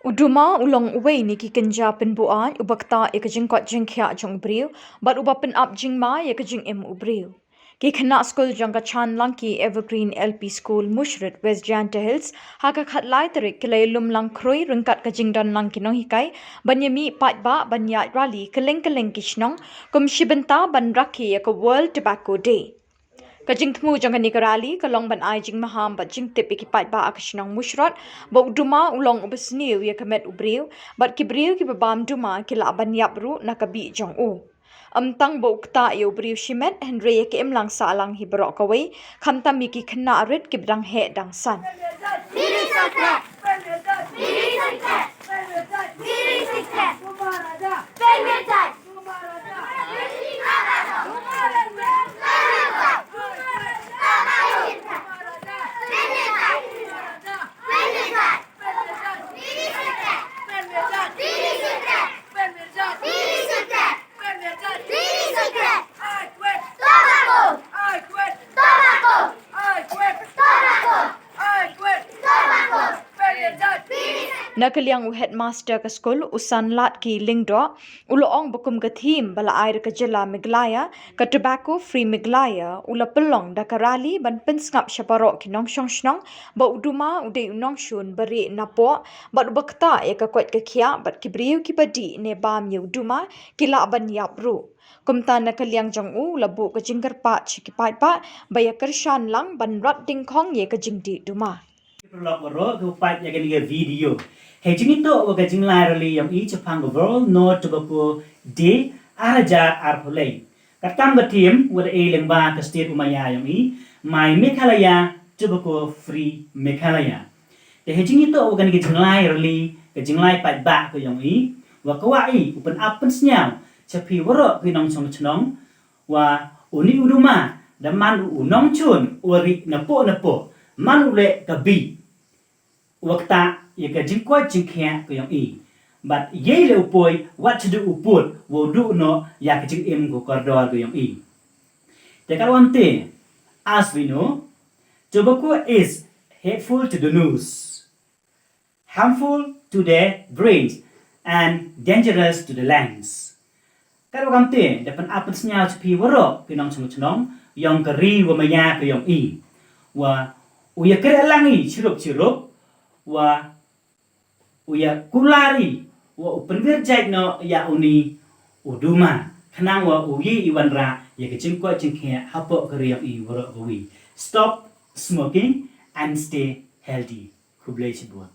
Uduma ulong uwei ni ki kenja penbuan ubakta ya kejing kot jingkhia jong briu but ubapen up jingma ya kejing ubriu. Ki khana skul jong ka Chankylling ki Evergreen LP School Mushrit West Janta Hills haka khatlai terik kilai lumlang kroi rengkat kejing dan lang kinong hikai banyami patba banya rally keleng kishnong kum shibenta ban Rakhie ya ka World Tobacco Day. Kajing temu jangan nikarali kalong ban ai jing maham bat jing tip ikipat ba akashnang mushrat ba uduma ulong ubesniu ya kamet ubriu bat kibriu ki babam duma kila ban yapru nakabi jong u amtang ba ukta ya ubriu shimet henry ya ki imlang sa alang hi barok kawai khamta mi ki khna rit ki bdang he dang san Nakaliang headmaster ka skul usan lat ki lingdo uloong bukum ka theme bala air ka jila Meghalaya ka tobacco free Meghalaya ula Pynlong da karali ban penskap syaparo ki nong shnong ba uduma ude unong shun bari napo bat bakta ya ka kwat ka khia bat kibriu ki badi ne bam yu duma kila ban yapru kumta nakaliang jong u labu ka jingkar pa chikipat pa baya kershan lang ban rat ding khong ye ka jingdi duma Perlok waro ke upat ya kani video. Hejing itu waga jinglai rali yang i Jepang world no tobacco day araja arpulai. Katam gatim wada e lengba ke state umaya yang i my Meghalaya tobacco free Meghalaya. Hejing itu waga ni jinglai rali ke jinglai pat ba ke yang i wa kawai upan apen senyau capi waro ke nong chong wa uni uduma daman unong chun uri napo manule kabi wakta ya ka jingkwa jingkhia ko yang i but ye le upoi what to do uput wo do no ya ka jing im ko kordor ko yang i te kalwante as we know tobacco is hateful to the nose, harmful to the brains and dangerous to the lungs. Kalwante dapat apen senyal cepi waro pinong chong yang keri wa maya ko yang i wa uya kerelangi cirup wa uya kulari wa upenverjait no ya uni uduma kanang wa uyi iwanra ya kecingko cingkhia hapo keriak i waro wi stop smoking and stay healthy kublai cibuat